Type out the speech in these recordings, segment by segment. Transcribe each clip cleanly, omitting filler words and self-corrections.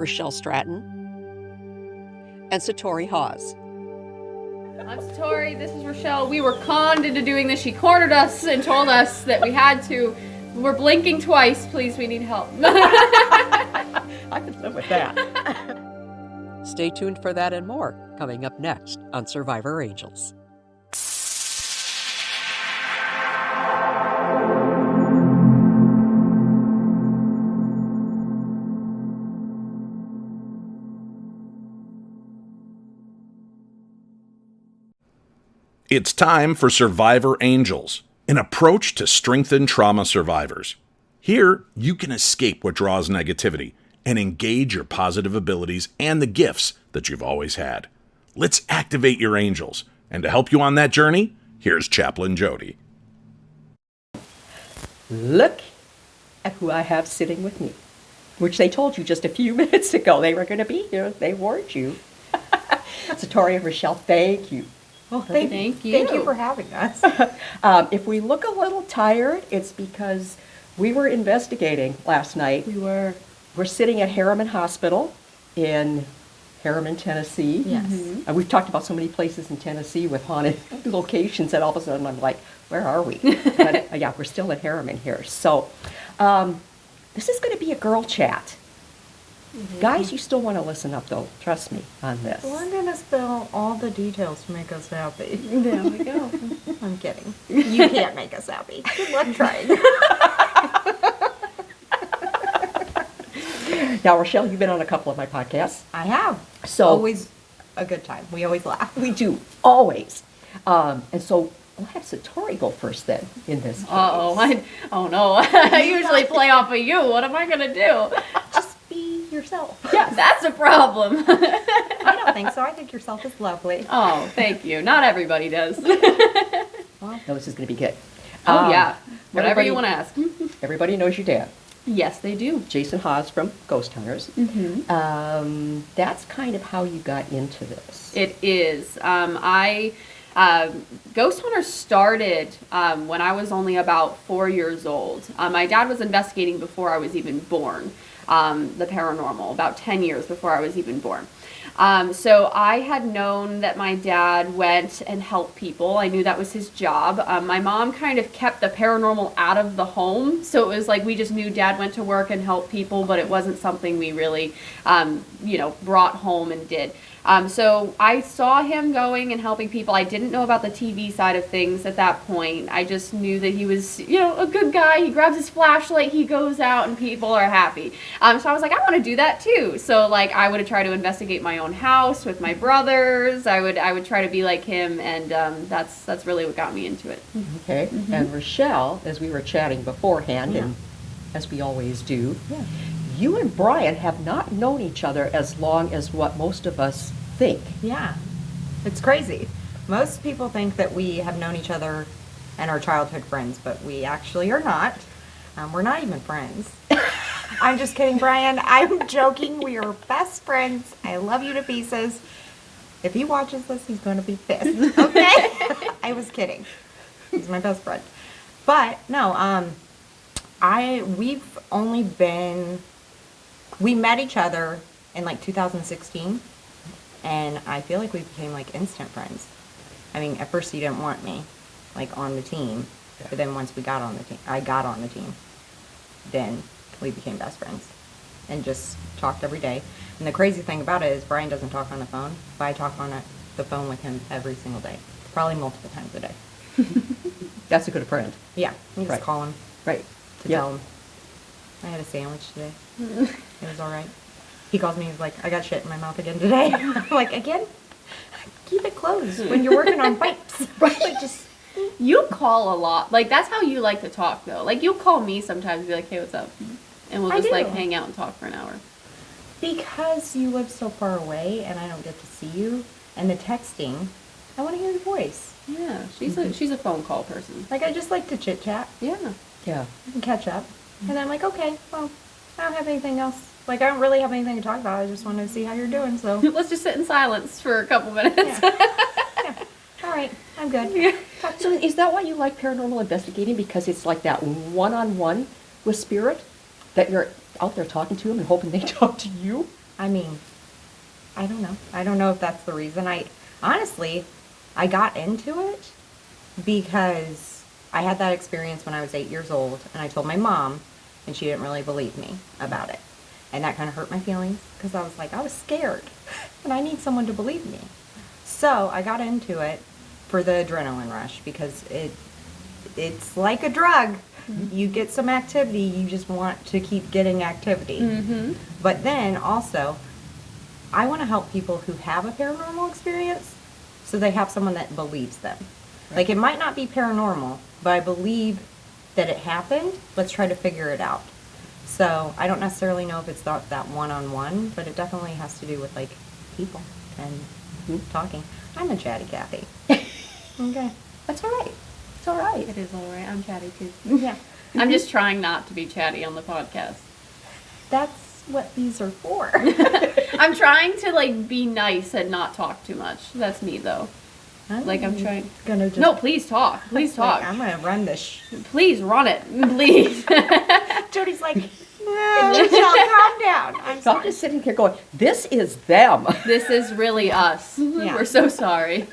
Richel Stratton and Satori Hawes. I'm Satori, this is Richel. We were conned into doing this. She cornered us and told us that we had to. We're blinking twice. Please, we need help. I could live with that. Stay tuned for that and more coming up next on Survivor Angels. It's time for Survivor Angels, an approach to strengthen trauma survivors. Here, you can escape what draws negativity and engage your positive abilities and the gifts that you've always had. Let's activate your angels. And to help you on that journey, here's Chaplain Jodi. Look at who I have sitting with me, which they told you just a few minutes ago they were going to be here. They warned you. Satori and Richel, thank you. Well, thank you. Thank you for having us. If we look a little tired, it's because we were investigating last night. We're sitting at Harriman Hospital in Harriman, Tennessee. Yes. And we've talked about so many places in Tennessee with haunted locations that all of a sudden I'm like, where are we? But yeah, we're still at Harriman here. So this is going to be a girl chat. Mm-hmm. Guys, you still want to listen up, though. Trust me on this. Well, I'm going to spill all the details to make us happy. There we go. I'm kidding. You can't make us happy. Good luck trying. Now, Richel, you've been on a couple of my podcasts. I have. So always a good time. We always laugh. We do, always. And so I'll have Satori go first then in this case. Oh no. I usually play off of you. What am I going to do? Just be yourself. Yeah, that's a problem. I don't think so. I think yourself is lovely. Oh, thank you. Not everybody does. Well, no, this is going to be good. Yeah. Whatever you want to ask. Everybody knows your dad. Yes, they do. Jason Hawes from Ghost Hunters. Mm-hmm. That's kind of how you got into this. It is. Ghost Hunters started when I was only about 4 years old. My dad was investigating before I was even born, the paranormal, about 10 years before I was even born. So I had known that my dad went and helped people. I knew that was his job. My mom kind of kept the paranormal out of the home. So it was like we just knew dad went to work and helped people, but it wasn't something we really, brought home and did. So I saw him going and helping people. I didn't know about the TV side of things at that point. I just knew that he was, a good guy. He grabs his flashlight, he goes out, and people are happy. So I was like, I want to do that too. So I would try to investigate my own house with my brothers. I would try to be like him, and that's really what got me into it. Okay. Mm-hmm. And Richel, as we were chatting beforehand, and as we always do, you and Brian have not known each other as long as what most of us think. Yeah. It's crazy. Most people think that we have known each other and are childhood friends, but we actually are not. We're not even friends. I'm just kidding, Brian. I'm joking. We are best friends. I love you to pieces. If he watches this, he's going to be pissed. Okay? I was kidding. He's my best friend. But, no, we've only been... We met each other in 2016, and I feel like we became instant friends. I mean, at first he didn't want me on the team, but then once I got on the team, then we became best friends and just talked every day. And the crazy thing about it is Brian doesn't talk on the phone, but I talk on the phone with him every single day, probably multiple times a day. That's a good friend. Yeah, you just call him to tell him. I had a sandwich today. It was all right. He calls me, he's like, I got shit in my mouth again today. I'm like, again? Keep it closed when you're working on pipes. Right. You call a lot. That's how you like to talk, though. You'll call me sometimes and be like, hey, what's up? And we'll just, hang out and talk for an hour. Because you live so far away and I don't get to see you, and the texting, I want to hear your voice. Yeah, she's a phone call person. I just like to chit-chat. Yeah. Yeah. And catch up. And I'm like, okay, well, I don't have anything else. I don't really have anything to talk about. I just want to see how you're doing, so. Let's just sit in silence for a couple minutes. Yeah. All right, I'm good. Yeah. So is that why you like paranormal investigating? Because it's like that one-on-one with spirit? That you're out there talking to them and hoping they talk to you? I mean, I don't know. I don't know if that's the reason. Honestly, I got into it because I had that experience when I was 8 years old, and I told my mom, and she didn't really believe me about it. And that kind of hurt my feelings, because I was like, I was scared, and I need someone to believe me. So I got into it for the adrenaline rush, because it's like a drug. You get some activity, you just want to keep getting activity. Mm-hmm. But then also, I want to help people who have a paranormal experience so they have someone that believes them. Like, it might not be paranormal, but I believe that it happened. Let's try to figure it out. So I don't necessarily know if it's that one-on-one, but it definitely has to do with, like, people and talking. I'm a chatty Kathy. Okay. That's all right. It's all right. It is all right. I'm chatty too. Yeah. I'm just trying not to be chatty on the podcast. That's what these are for. I'm trying to, like, be nice and not talk too much. That's me, though. Like, I'm trying. Gonna just, No, please talk. Please talk. I'm gonna run this. Please run it. Please. Jodi's like, no, Richel, calm down. I'm So I'm sorry. just sitting here going, this is them. This is really us. Yeah. We're so sorry.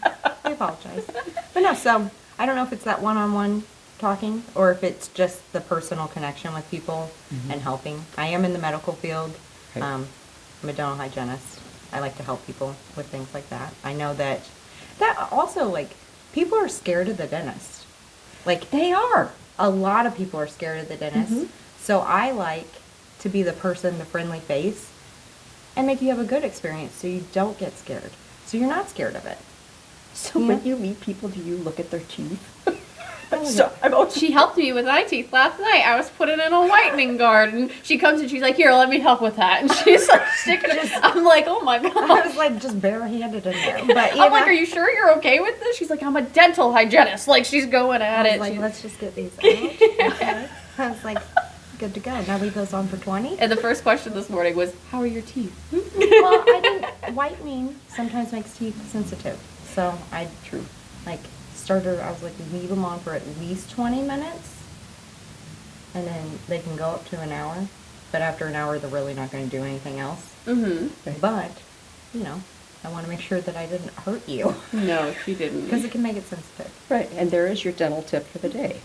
I apologize. But no, so I don't know if it's that one-on-one talking or if it's just the personal connection with people and helping. I am in the medical field. Okay. I'm a dental hygienist. I like to help people with things like that. I know that also, like, people are scared of the dentist. Like, They are. a lot of people are scared of the dentist. So I like to be the person, the friendly face, and make you have a good experience so you don't get scared. So you're not scared of it. So Yeah. when you meet people, do you look at their teeth? Oh, So I'm always She helped me with my teeth last night. I was putting in a whitening guard, and she comes and she's like, "Here, let me help with that." And she's like sticking it. I'm like, "Oh my I god." was like just barehanded in there. But you I'm like, know, "Are you sure you're okay with this?" She's like, "I'm a dental hygienist." Like, she's going at I it. was like, She- let's just get these out. Okay. I was like, good to go. Now leave those on for 20. and the first question this morning was, "How are your teeth?" Well, I didn't. Whitening sometimes makes teeth sensitive, so I like started. I was like, leave them on for at least 20 minutes, and then they can go up to an hour. But after an hour, they're really not going to do anything else. Mm-hmm. But you know, I want to make sure that I didn't hurt you No, she didn't. because it can make it sensitive. right. And there is your dental tip for the day,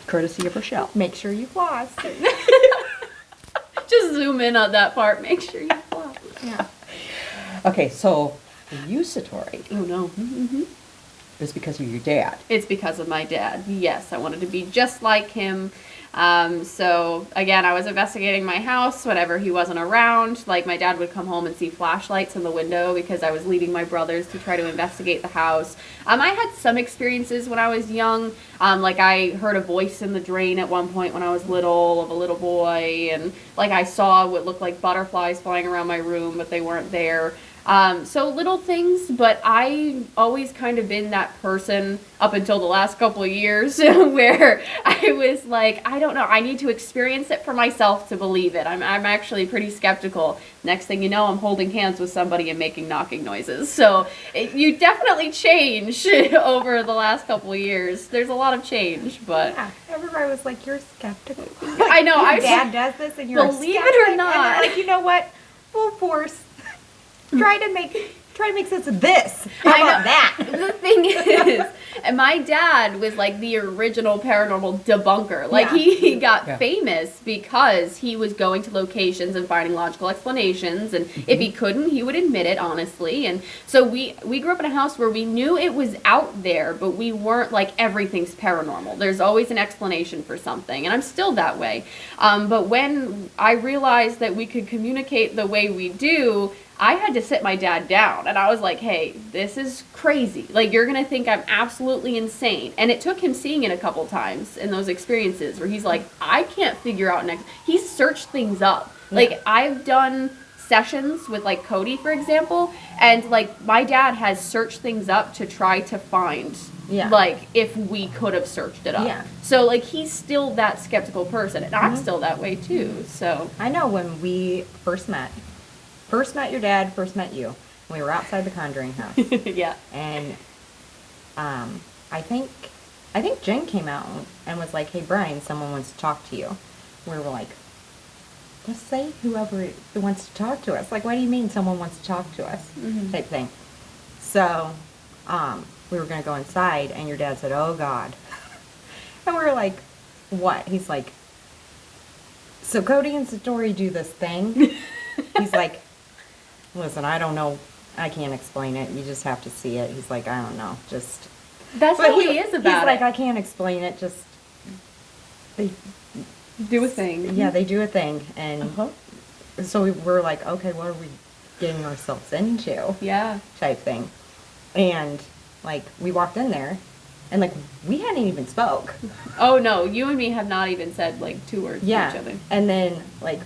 courtesy of Richel. Make sure you floss. Just zoom in on that part. Make sure you floss. Yeah. Okay, so you, Satori, Oh no. Mm-hmm. is because of your dad. It's because of my dad. Yes, I wanted to be just like him. So again, I was investigating my house whenever he wasn't around. Like, my dad would come home and see flashlights in the window because I was leading my brothers to try to investigate the house. I had some experiences when I was young. Like, I heard a voice in the drain at one point when I was little of a little boy, and like I saw what looked like butterflies flying around my room, but they weren't there. So little things, but I always kind of been that person up until the last couple of years where I was like, I don't know, I need to experience it for myself to believe it. I'm actually pretty skeptical. Next thing you know, I'm holding hands with somebody and making knocking noises. So you definitely change over the last couple of years. There's a lot of change, but Yeah, everybody was like, "You're skeptical." I know. Your dad does this, and you're Believe a it or skeptic, and not. they're like, you know what? Full force. Try to make sense of this. How I know. about that? The thing is, and my dad was like the original paranormal debunker. Like, Yeah. he got Yeah. famous because he was going to locations and finding logical explanations, and if he couldn't, he would admit it honestly. And so we grew up in a house where we knew it was out there, but we weren't like, everything's paranormal. There's always an explanation for something, and I'm still that way. But when I realized that we could communicate the way we do, I had to sit my dad down, and I was like, hey, this is crazy. Like, you're going to think I'm absolutely insane. And it took him seeing it a couple times in those experiences where he's like, I can't figure out next. He's searched things up. Like, I've done sessions with, like, Cody, for example, and, like, my dad has searched things up to try to find, Yeah. like, if we could have searched it up. Yeah. So, like, he's still that skeptical person, and I'm still that way, too. So, I know when we first met your dad, first met you. We were outside the Conjuring house, yeah. and I think Jen came out and was like, "Hey, Brian, someone wants to talk to you." We were like, just say whoever wants to talk to us. Like, what do you mean someone wants to talk to us? Type thing. So, we were going to go inside, and your dad said, oh, God. And we were like, what? He's like, so Cody and Satori do this thing. He's like, listen, I don't know. I can't explain it. You just have to see it. He's like, I don't know. Just. That's But how he is about He's like, it. I can't explain it. Just. They, Do a thing. yeah, they do a thing. And Uh-huh. so we were like, okay, what are we getting ourselves into? Yeah. Type thing. And, like, we walked in there, and, like, we hadn't even spoke. Oh no, you and me have not even said like 2 words to each Yeah. other. And then, like,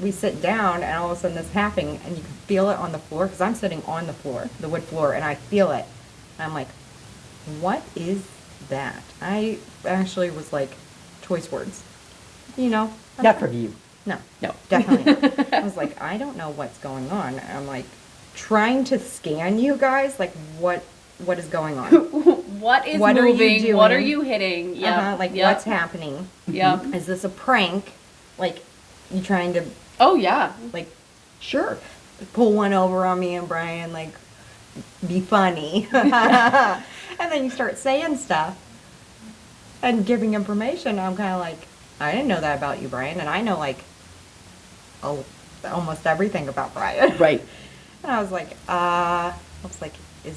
we sit down, and all of a sudden this happening, and you can feel it on the floor, because I'm sitting on the floor, the wood floor, and I feel it. I'm like, what is that? I actually was like, choice words. You know? Not from you. No. No. Definitely not. I was like, I don't know what's going on. I'm like, trying to scan you guys, like, what is going on? What is What are you moving? What are doing? you hitting? Yeah. Like, what's happening? Yeah. Is this a prank? Like, you trying to, Oh yeah. like, Sure. pull one over on me and Brian, like, be funny. And then you start saying stuff and giving information. I'm kind of like, I didn't know that about you, Brian. And I know, like, almost everything about Brian. Right. And I was like, do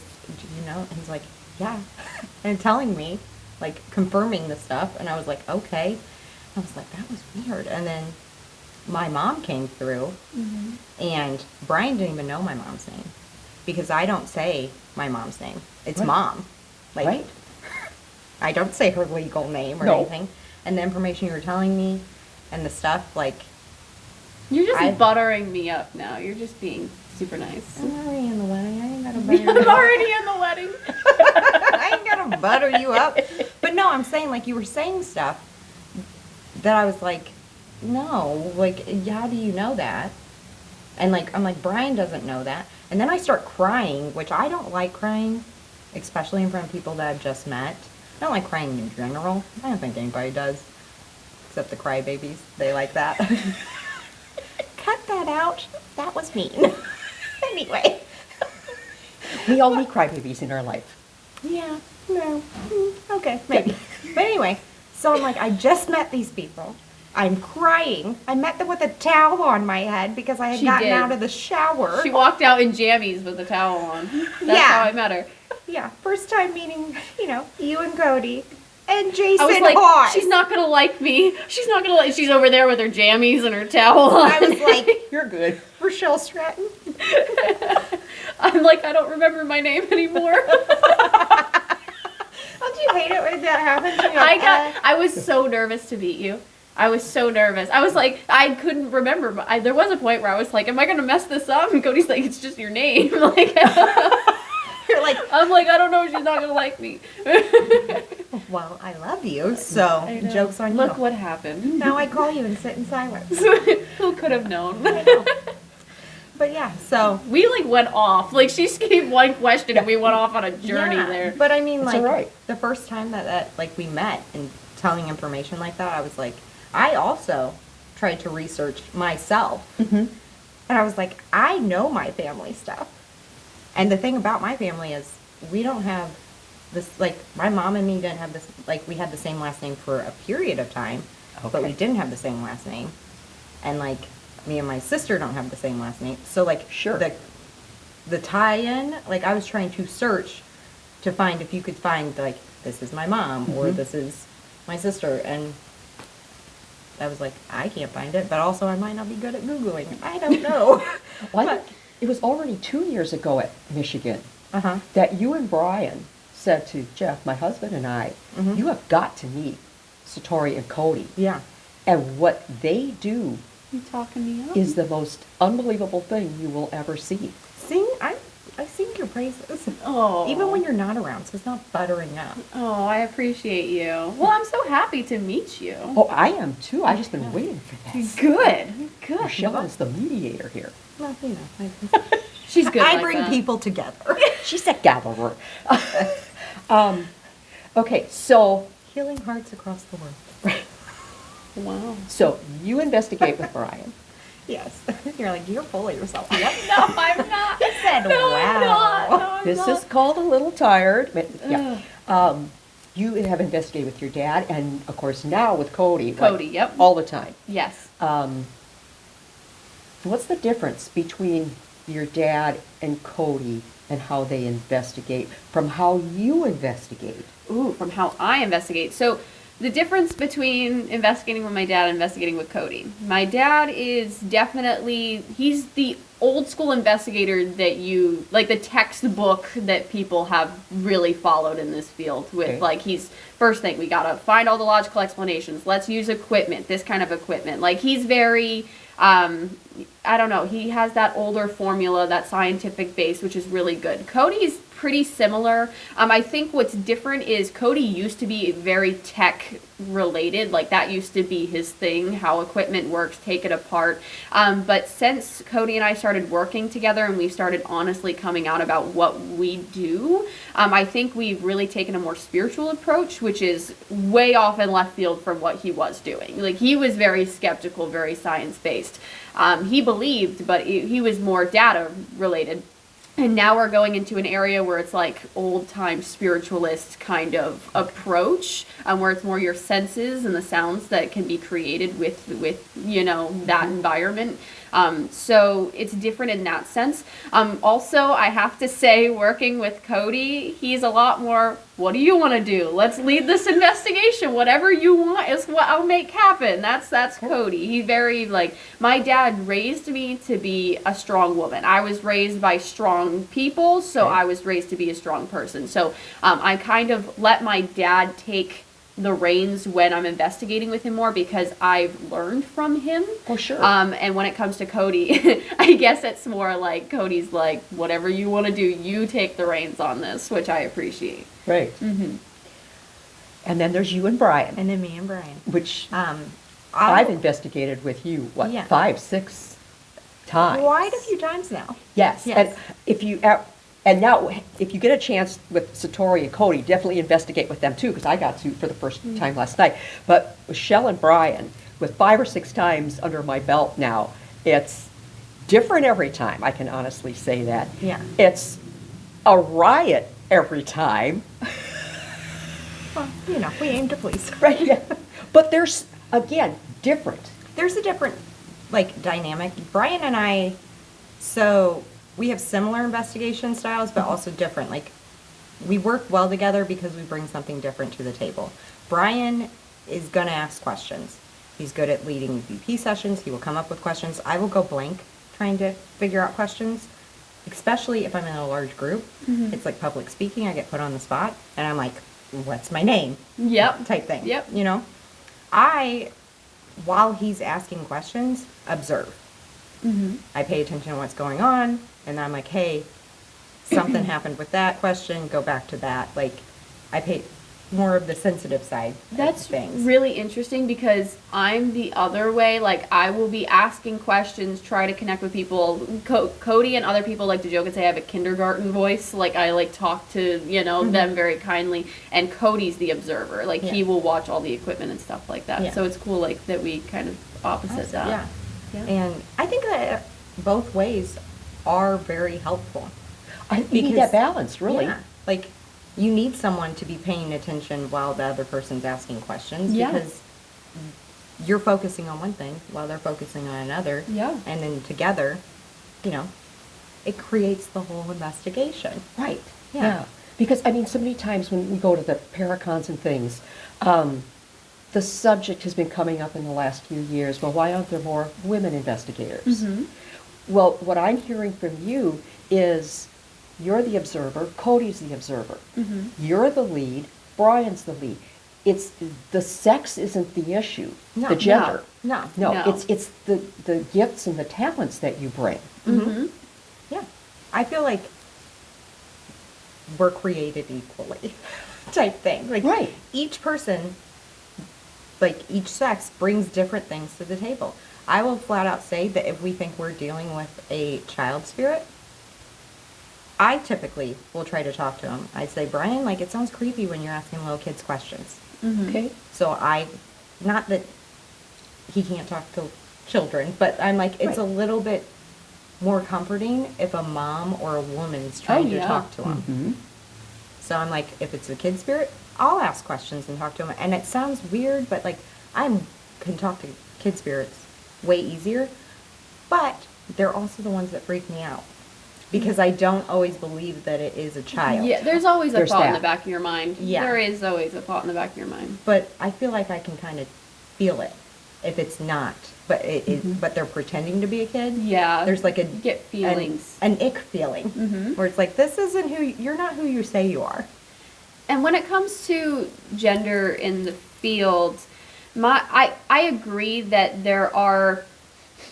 you know? And he's like, yeah. And telling me, like, confirming the stuff. And I was like, okay. I was like, that was weird. And then my mom came through, and Brian didn't even know my mom's name, because I don't say my mom's name. It's Right. Mom. Like, Right. I don't say her legal name or No. anything. And the information you were telling me and the stuff, like, You're just I- buttering me up now. You're just being super nice. I'm already in the wedding. I ain't got to butter I'm you up. already in the wedding. I ain't got to butter you up. But no, I'm saying, like, you were saying stuff that I was like, no, like, how do you know that? And, like, I'm like, Brian doesn't know that. And then I start crying, which I don't like crying, especially in front of people that I've just met. I don't like crying in general. I don't think anybody does, except the crybabies. They like that. Cut that out. That was mean. Anyway. We all need crybabies in our life. Yeah, no. Okay, maybe. But anyway, so I'm like, I just met these people. I'm crying. I met them with a towel on my head because I had She gotten did. out of the shower. She walked out in jammies with a towel on. That's Yeah. how I met her. Yeah, first time meeting, you and Cody and Jason I was like, Hawes. she's not gonna like me. She's not gonna like. She's over there with her jammies and her towel on. I was like, You're good. Richel Stratton. I'm like, I don't remember my name anymore. Don't you hate it when that happens? You're like, I was so nervous to meet you. I was so nervous. I was like, I couldn't remember. But there was a point where I was like, am I gonna mess this up? And Cody's like, it's just your name. Like, You're like, I'm like, I don't know. She's not gonna like me. well, I love you, so I know. joke's on Look you. what happened. Now I call you and sit in silence. Who could have known? I know. But yeah, so. We like went off. Like she gave one question and we went off on a journey Yeah, there. But I mean, It's like, all right. the first time that like we met and telling information like that, I was like, I also tried to research myself. Mm-hmm. And I was like, I know my family stuff. And the thing about my family is we don't have this, like, my mom and me didn't have this, like, we had the same last name for a period of time, but Okay. we didn't have the same last name. And, like, me and my sister don't have the same last name. So, like, Sure. the tie-in, like, I was trying to search to find if you could find, like, this is my mom or Mhm. this is my sister. And I was like, I can't find it, but also I might not be good at Googling. I don't know. Well, I think it was already 2 years ago at Michigan Uh-huh. that you and Brian said to Jeff, my husband and I, Mhm. you have got to meet Satori and Cody. Yeah. And what they do You talking me up? is the most unbelievable thing you will ever see. I sing your praises. Oh. Even when you're not around, so it's not buttering up. Oh, I appreciate you. Well, I'm so happy to meet you. Oh, I am too. I've just been waiting for this. Good. Good. Michelle is the mediator here. Well, She's good. I like bring that. people together. She's a gatherer. Okay, so Healing hearts across the world. Wow. so you investigate with Brian. Yes. You're like, you're full of yourself. No, I'm not. He said, No, I'm wow. not. No, I'm This not. is called a little tired, but yeah. You have investigated with your dad, and of course now with Cody. Cody, yep. All the time. Yes. What's the difference between your dad and Cody and how they investigate from how you investigate? Ooh, from how I investigate. So the difference between investigating with my dad and investigating with Cody. My dad is definitely, he's the old school investigator that you, like the textbook that people have really followed in this field with. Okay. Like he's, first thing, we gotta find all the logical explanations. Let's use equipment, this kind of equipment. Like he's very, I don't know, he has that older formula, that scientific base, which is really good. Cody's pretty similar. I think what's different is Cody used to be very tech related, like that used to be his thing, how equipment works, take it apart. But since Cody and I started working together and we started honestly coming out about what we do, I think we've really taken a more spiritual approach, which is way off in left field from what he was doing. Like he was very skeptical, very science-based. He believed, but he was more data related. And now we're going into an area where it's like old-time spiritualist kind of approach, where it's more your senses and the sounds that can be created with you know, that environment. So it's different in that sense. Also, I have to say, working with Cody, he's a lot more, what do you want to do? Let's lead this investigation. Whatever you want is what I'll make happen. That's Cody. He very, like, my dad raised me to be a strong woman. I was raised by strong people, so Okay. I was raised to be a strong person. So I kind of let my dad take the reins when I'm investigating with him more because I've learned from him. For sure. And when it comes to Cody, I guess it's more like Cody's like, whatever you want to do, you take the reins on this, which I appreciate. Right. Mm-hmm. And then there's you and Brian, And then me and Brian. which I'll- I've investigated with you, what, Yeah. 5, 6 times? Quite a few times now. Yes. Yes. And if you and now if you get a chance with Satori and Cody, definitely investigate with them too, because I got to for the first time last night. But with Shell and Brian, with 5 or 6 times under my belt now, it's different every time. I can honestly say that. Yeah. It's a riot every time. Well, you know, we aim to please. Right. Yeah. But there's again different. There's a different, like, dynamic. Brian and I, so we have similar investigation styles, but also different. Like, we work well together because we bring something different to the table. Brian is going to ask questions. He's good at leading VP sessions. He will come up with questions. I will go blank trying to figure out questions, especially if I'm in a large group. Mm-hmm. It's like public speaking. I get put on the spot, and I'm like, what's my name? Yep. Type thing. Yep. You know? While he's asking questions, observe. Mm-hmm. I pay attention to what's going on, and I'm like, hey, something happened with that question, go back to that. Like, I pay more of the sensitive side That's of things. really interesting because I'm the other way. Like, I will be asking questions, try to connect with people. Cody and other people like to joke and say I have a kindergarten voice. Like, I like talk to, you know, them very kindly. And Cody's the observer. Like, he Yeah. will watch all the equipment and stuff like that. Yeah. So it's cool, like, that we kind of opposite that. Yeah. Yeah. And I think that both ways are very helpful. You need that balance, really. Yeah, like, you need someone to be paying attention while the other person's asking questions Yeah. because you're focusing on one thing while they're focusing on another. Yeah. And then together, you know, it creates the whole investigation. Right. Yeah. Yeah. Because I mean, so many times when we go to the paracons and things, the subject has been coming up in the last few years. Well, why aren't there more women investigators? Mhm. Well, what I'm hearing from you is you're the observer, Cody's the observer. Mhm. You're the lead, Brian's the lead. It's the sex isn't the issue, No, the gender. No. No, No. it's the gifts and the talents that you bring. Mm-hmm. Yeah. I feel like we're created equally type thing. Like, Right. each person, like, each sex brings different things to the table. I will flat out say that if we think we're dealing with a child spirit, I typically will try to talk to him. I'd say, Brian, like, it sounds creepy when you're asking little kids questions. Mm-hmm. Okay. So not that he can't talk to children, but I'm like, it's Right. a little bit more comforting if a mom or a woman's trying to yeah. talk to them. Mhm. So I'm like, if it's a kid spirit, I'll ask questions and talk to them. And it sounds weird, but like, can talk to kid spirits way easier. But they're also the ones that freak me out because I don't always believe that it is a child. Yeah, there's always a There's thought in that. the back of your mind. Yeah. There is always a thought in the back of your mind. But I feel like I can kind of feel it if it's not. But but they're pretending to be a kid. Yeah. There's like You get feelings. an ick feeling where it's like, this isn't you're not who you say you are. And when it comes to gender in the field, I agree that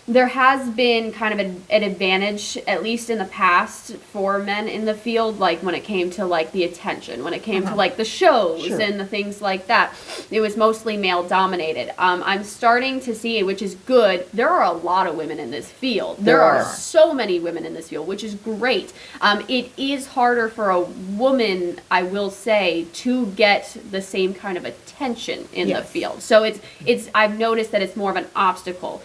there has been kind of an advantage, at least in the past, for men in the field, like when it came to like the attention, when it came to like the shows Sure. and the things like that. It was mostly male dominated. I'm starting to see, which is good, there are a lot of women in this field. There are so many women in this field, which is great. It is harder for a woman, I will say, to get the same kind of attention in the Yes. field. So it's I've noticed that it's more of an obstacle.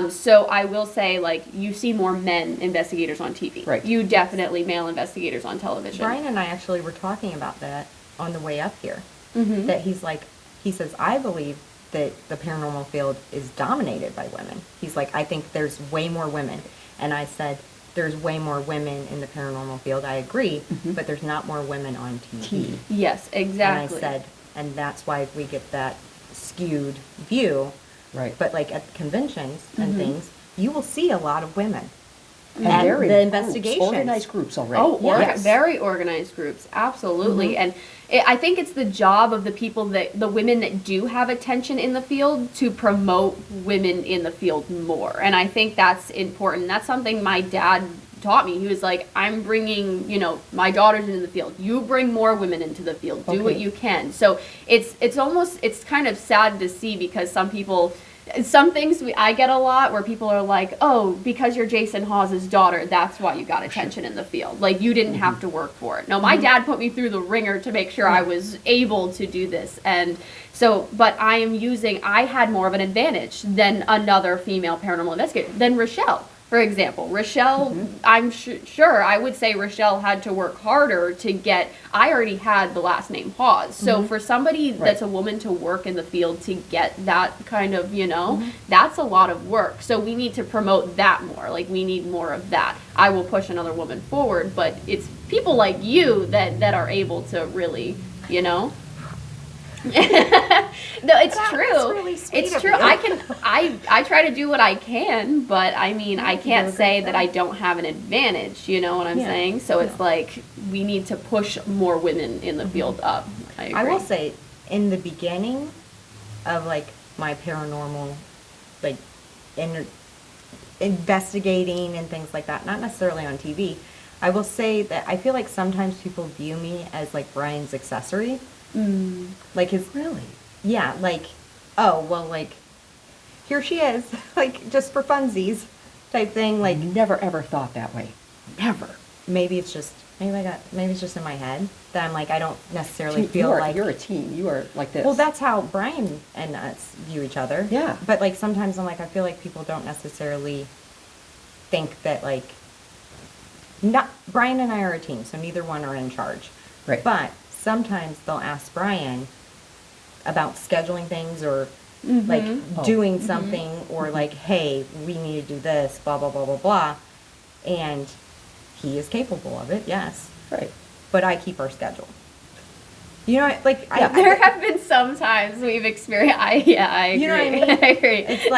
So I will say, like, you see more men investigators on TV. Right. You definitely male investigators on television. Brian and I actually were talking about that on the way up here. Mm-hmm. That he says, I believe that the paranormal field is dominated by women. He's like, I think there's way more women. And I said, there's way more women in the paranormal field. I agree, but there's not more women on TV. Yes, exactly. And I said, and that's why we get that skewed view. Right. But like at conventions and things, you will see a lot of women. And at they're in the groups, investigations. organized groups already. Oh, Yes. very organized groups, absolutely. And I think it's the job of the people the women that do have attention in the field to promote women in the field more. And I think that's important. That's something my dad taught me. He was like, I'm bringing, my daughters into the field. You bring more women into the field. Do what Okay. you can. So it's kind of sad to see because some things I get a lot where people are like, oh, because you're Jason Hawes' daughter, that's why you got attention in the field. Like, you didn't have to work for it. No, my dad put me through the ringer to make sure I was able to do this. And so, but I had more of an advantage than another female paranormal investigator, than Richel. For example, Richel, I'm sure I would say Richel had to work harder to get, I already had the last name Hawes. So for somebody that's a woman to work in the field to get that kind of, that's a lot of work. So we need to promote that more. Like, we need more of that. I will push another woman forward, but it's people like you that are able to really, No, it's That's true. really sweet It's of true. you. I try to do what I can, but I mean, I You do can't a say great that job. I don't have an advantage, you know what I'm Yeah. saying? So it's like, we need to push more women in the field up. I agree. I will say, in the beginning of like my paranormal, like investigating and things like that, not necessarily on TV, I will say that I feel like sometimes people view me as like Brian's accessory. Like his, Really? yeah, like, oh, well, like, here she is, like, just for funsies type thing, like, Never ever thought that way. Never. maybe it's just in my head that I'm like, I don't necessarily feel like, you're a team. You are like this. well, that's how Brian and us view each other. Yeah. But, like, sometimes I'm like, I feel like people don't necessarily think that, like, not, Brian and I are a team, so neither one are in charge. Right. But sometimes they'll ask Brian about scheduling things or like doing something or like, hey, we need to do this, blah, blah, blah, blah, blah. And he is capable of it, yes. Right. But I keep our schedule. You know, like, Yeah. There have been some times we've experienced, I agree. You know what I mean? I agree. It's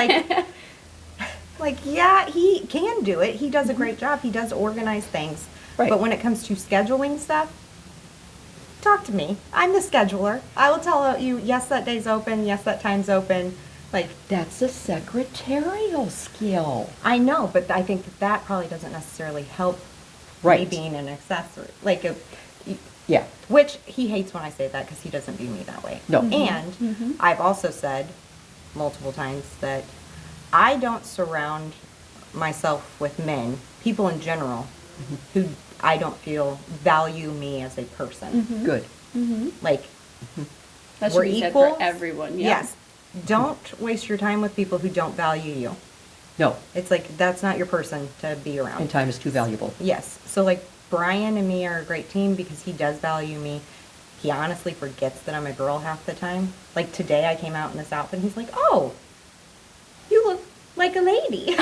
like, yeah, he can do it. He does a great job. He does organize things. Right. But when it comes to scheduling stuff, talk to me. I'm the scheduler. I will tell you, yes, that day's open. Yes, that time's open. Like, That's a secretarial skill. I know, but I think that probably doesn't necessarily help me Right. being an accessory. Like, Yeah. which he hates when I say that because he doesn't view me that way. No. And I've also said multiple times that I don't surround myself with men, people in general, who I don't feel value me as a person. Good. Like, That should we're be said equal. for everyone, yeah. Yes. Don't waste your time with people who don't value you. No, It's like, that's not your person to be around. and time is too valuable. Yes. So like Brian and me are a great team because he does value me. He honestly forgets that I'm a girl half the time. Like today I came out in this outfit and he's like, "Oh, you look like a lady." And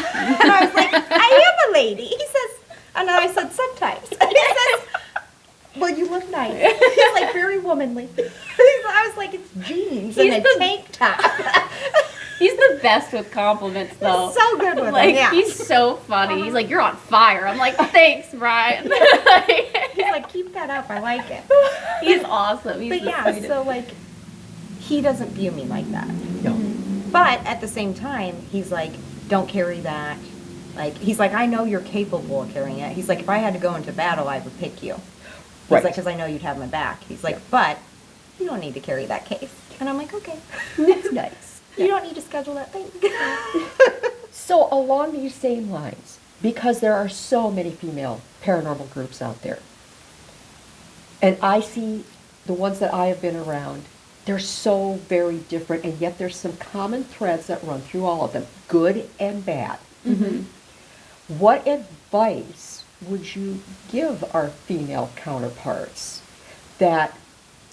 I was like, "I am a lady." He says, and I said sometimes. And he says, "Well, you look nice." He's like very womanly. I was like, "It's jeans and a tank top." He's the best with compliments, though. He's so good with like, them, yeah. he's so funny. He's like, "You're on fire." I'm like, "Thanks, Brian." He's like, "Keep that up. I like it." He's awesome. He's But the yeah, sweetest. so like, he doesn't view me like that. No. But at the same time, he's like, "Don't carry that." Like, he's like, "I know you're capable of carrying it." He's like, "If I had to go into battle, I would pick you." He's Right. like, "Because I know you'd have my back." He's like, "But you don't need to carry that case." And I'm like, "Okay." It's nice. You don't need to schedule that thing. So along these same lines, because there are so many female paranormal groups out there, and I see the ones that I have been around, they're so very different, and yet there's some common threads that run through all of them, good and bad. What advice would you give our female counterparts that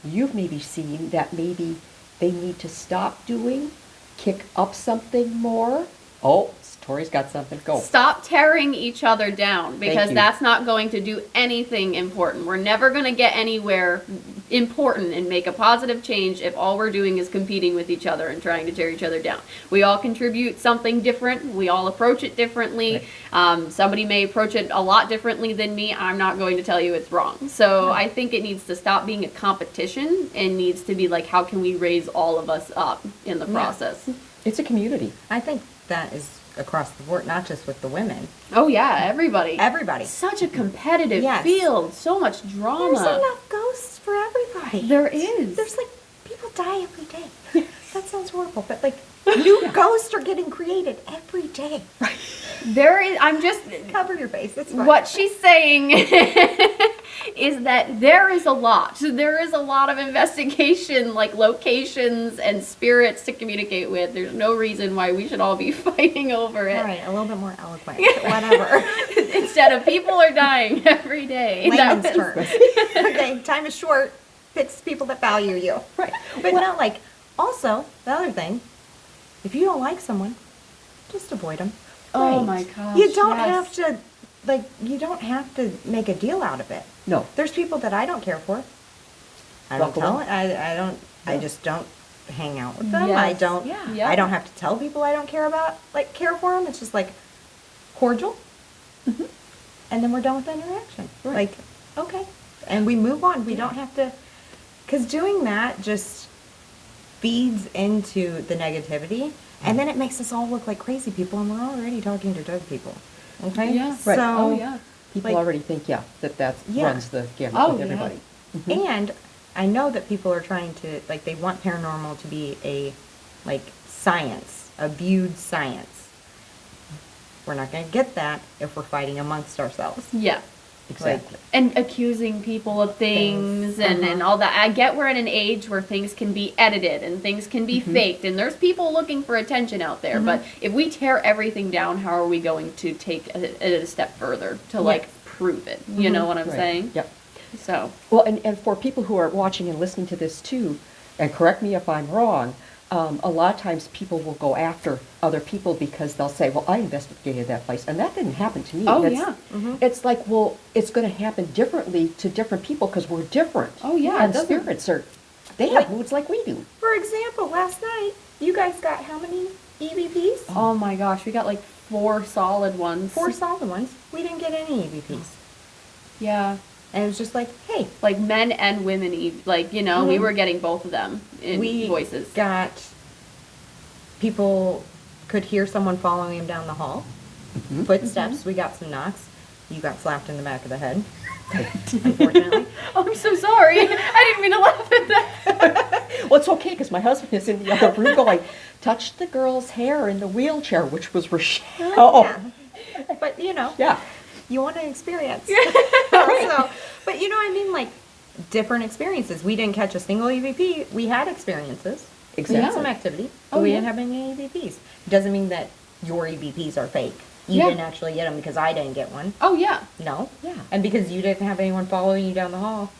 you've maybe seen that maybe they need to stop doing, kick up something more? Oh, Tori's got something. Go. Stop tearing each other down, because you. that's not going to do anything important. We're never going to get anywhere important and make a positive change if all we're doing is competing with each other and trying to tear each other down. We all contribute something different. We all approach it differently. Somebody may approach it a lot differently than me. I'm not going to tell you it's wrong. So I think it needs to stop being a competition and needs to be like, how can we raise all of us up in the process? It's a community. I think that is across the board, not just with the women. Oh yeah, everybody. Everybody. Such a competitive Yes. field. So much drama. There's enough ghosts for everybody. There is. There's like, people die every day. That sounds horrible, but like, new ghosts are getting created every day. There is. I'm just. Cover your face. It's fine. What she's saying is that there is a lot. There is a lot of investigation, like locations and spirits to communicate with. There's no reason why we should all be fighting over it. All right, a little bit more eloquent. Whatever. Instead of people are dying every day. Layman's That was- terms. Okay, time is short. It's people that value you. Right. But no, like, also, the other thing, if you don't like someone, just avoid them. Oh Right. my gosh. You don't yes. have to, like, you don't have to make a deal out of it. No. There's people that I don't care for. I don't Walk tell away. I don't, I Yeah. just don't hang out with them. I Yes. don't, Yeah. I don't have to tell people I don't care about, like, care for them. It's just like cordial. And then we're done with the interaction. Right. Like, okay. And we move on. We don't have to, because doing that just feeds into the negativity. And then it makes us all look like crazy people, and we're already talking to dead people. Okay? Yeah. Right. So, Oh yeah. People Like- already think, that Yeah. runs the gamut Oh, with yeah. everybody. And I know that people are trying to, like, they want paranormal to be a, like, science, a viewed science. We're not going to get that if we're fighting amongst ourselves. Yeah. Exactly. And accusing people of things and Uh-huh. all that. I get we're in an age where things can be edited and things can be faked, and there's people looking for attention out there. But if we tear everything down, how are we going to take it a step further to like prove it? You know what I'm Right. saying? Yep. So Well, and for people who are watching and listening to this too, and correct me if I'm wrong, a lot of times people will go after other people because they'll say, well, I investigated that place, and that didn't happen to me. Oh, It's, yeah. It's like, well, it's going to happen differently to different people because we're different. Oh, yeah, it And doesn't- spirits are, they Like- have moods like we do. For example, last night, you guys got how many EVPs? oh my gosh, we got like 4 solid ones. 4 solid ones. We didn't get any EVPs. Yeah. And it was just like, hey, Like men and women, like, you know, we were getting both of them in we voices. got, people could hear someone following him down the hall. Footsteps, we got some knocks. You got slapped in the back of the head, unfortunately. Oh, I'm so sorry. I didn't mean to laugh at that. Well, it's okay because my husband is in the other room going, touch the girl's hair in the wheelchair, which was Richel. Yeah. But, you know, Yeah. you want to experience. So, but you know what I mean? Like, different experiences. We didn't catch a single EVP. We had experiences. We had Exactly. some activity, but Oh, we yeah. didn't have any EVPs. Doesn't mean that your EVPs are fake. You Yeah. didn't actually get them because I didn't get one. Oh, yeah. No. Yeah. And because you didn't have anyone following you down the hall.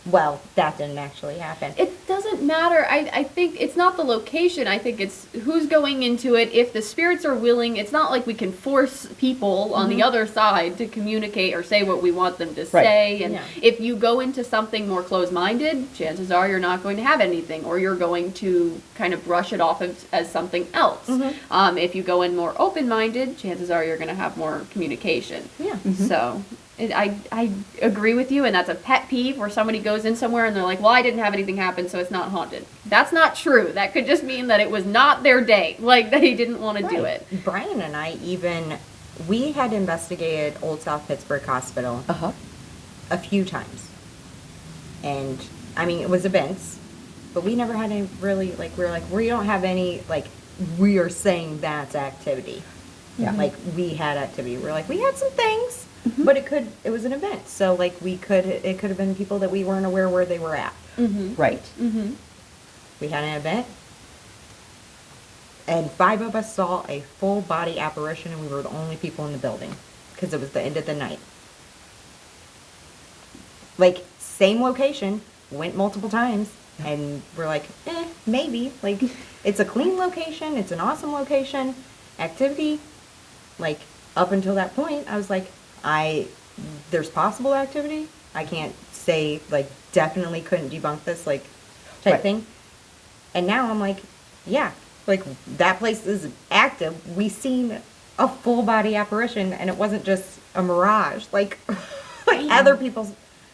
Well, that didn't actually happen. It doesn't matter. I think it's not the location. I think it's who's going into it. If the spirits are willing, it's not like we can force people on the other side to communicate or say what we want them to say. And Yeah. if you go into something more closed-minded, chances are you're not going to have anything, or you're going to kind of brush it off as something else. If you go in more open-minded, chances are you're going to have more communication. Yeah. So I agree with you, and that's a pet peeve where somebody goes in somewhere and they're like, well, I didn't have anything happen, so it's not haunted. That's not true. That could just mean that it was not their day, like they didn't want to do it. Brian and I we had investigated Old South Pittsburgh Hospital Uh-huh. a few times. And, I mean, it was events, but we never had any really, like, we don't have any, like, we are saying that's activity. Yeah. Like, we had activity. We're like, we had some things, but it was an event. So, like, it could have been people that we weren't aware where they were at. Right. We had an event, and 5 of us saw a full body apparition, and we were the only people in the building because it was the end of the night. Like, same location, went multiple times, and we're like, maybe. Like, it's a clean location, it's an awesome location, activity. Like, up until that point, I was like, there's possible activity. I can't say, like, definitely couldn't debunk this, like, type Right. thing. And now I'm like, yeah, like, that place is active. We seen a full body apparition, and it wasn't just a mirage. Like, like other people's,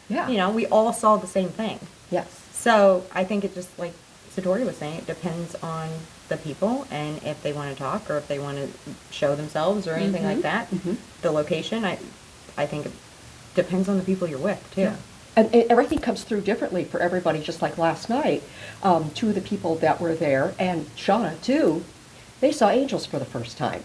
Yeah. you know, we all saw the same thing. Yes. So I think it just, like Satori was saying, it depends on the people and if they want to talk or if they want to show themselves or anything like that. The location, I think it depends on the people you're with, too. Yeah. And everything comes through differently for everybody, just like last night. 2 of the people that were there, and Shauna too, they saw angels for the first time.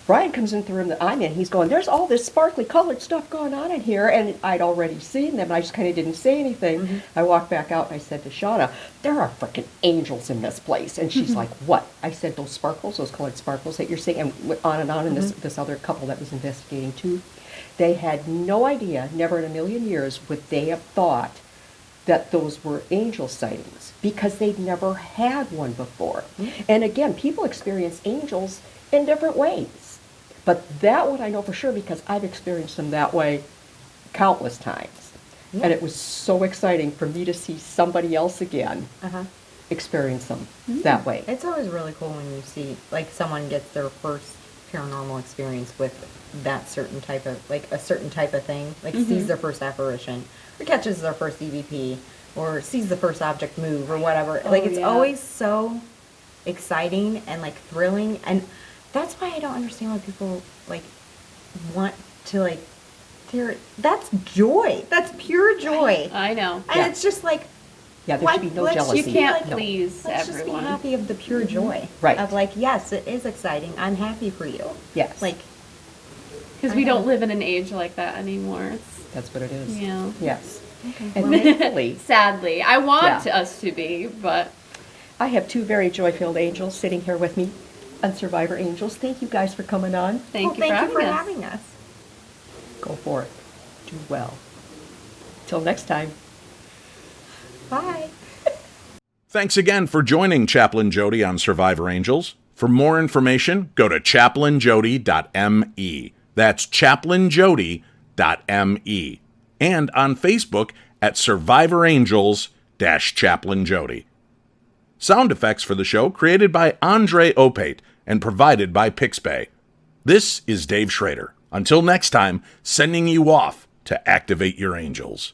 Brian comes into the room that I'm in, he's going, there's all this sparkly colored stuff going on in here, and I'd already seen them, and I just kind of didn't say anything. I walked back out and I said to Shauna, there are freaking angels in this place. And she's like, what? I said, those sparkles, those colored sparkles that you're seeing, and went on, and this other couple that was investigating too, they had no idea, never in a million years would they have thought that those were angel sightings, because they'd never had one before. And again, people experience angels in different ways. But that one I know for sure, because I've experienced them that way countless times. And it was so exciting for me to see somebody else again experience them that way. It's always really cool when you see, like, someone gets their first paranormal experience with that certain type of, like, a certain type of thing. Like, sees their first apparition, or catches their first EVP, or sees the first object move, or whatever. Like, it's always so exciting and, like, thrilling. And that's why I don't understand why people, like, want to, like, that's joy. That's pure joy. I know. And it's just like, Yeah, there should be no let's jealousy. You can't No. please let's everyone. just be happy of the pure joy. Right. Of, like, yes, it is exciting. I'm happy for you. Yes. Like, Because we don't live in an age like that anymore. That's what it is. Yeah. Yes. And thankfully, Sadly, I want Yeah. us to be, but I have 2 very joy-filled angels sitting here with me, Unsurvivor Angels. Thank you guys for coming on. thank you for having us. Go for it. Do well. Till next time. Bye. Thanks again for joining Chaplain Jodi on Survivor Angels. For more information, go to chaplainjodi.me. That's chaplainjodi.me. And on Facebook at Survivor Angels-Chaplain Jodi. Sound effects for the show created by Andre Opate and provided by Pixbay. This is Dave Schrader. Until next time, sending you off to activate your angels.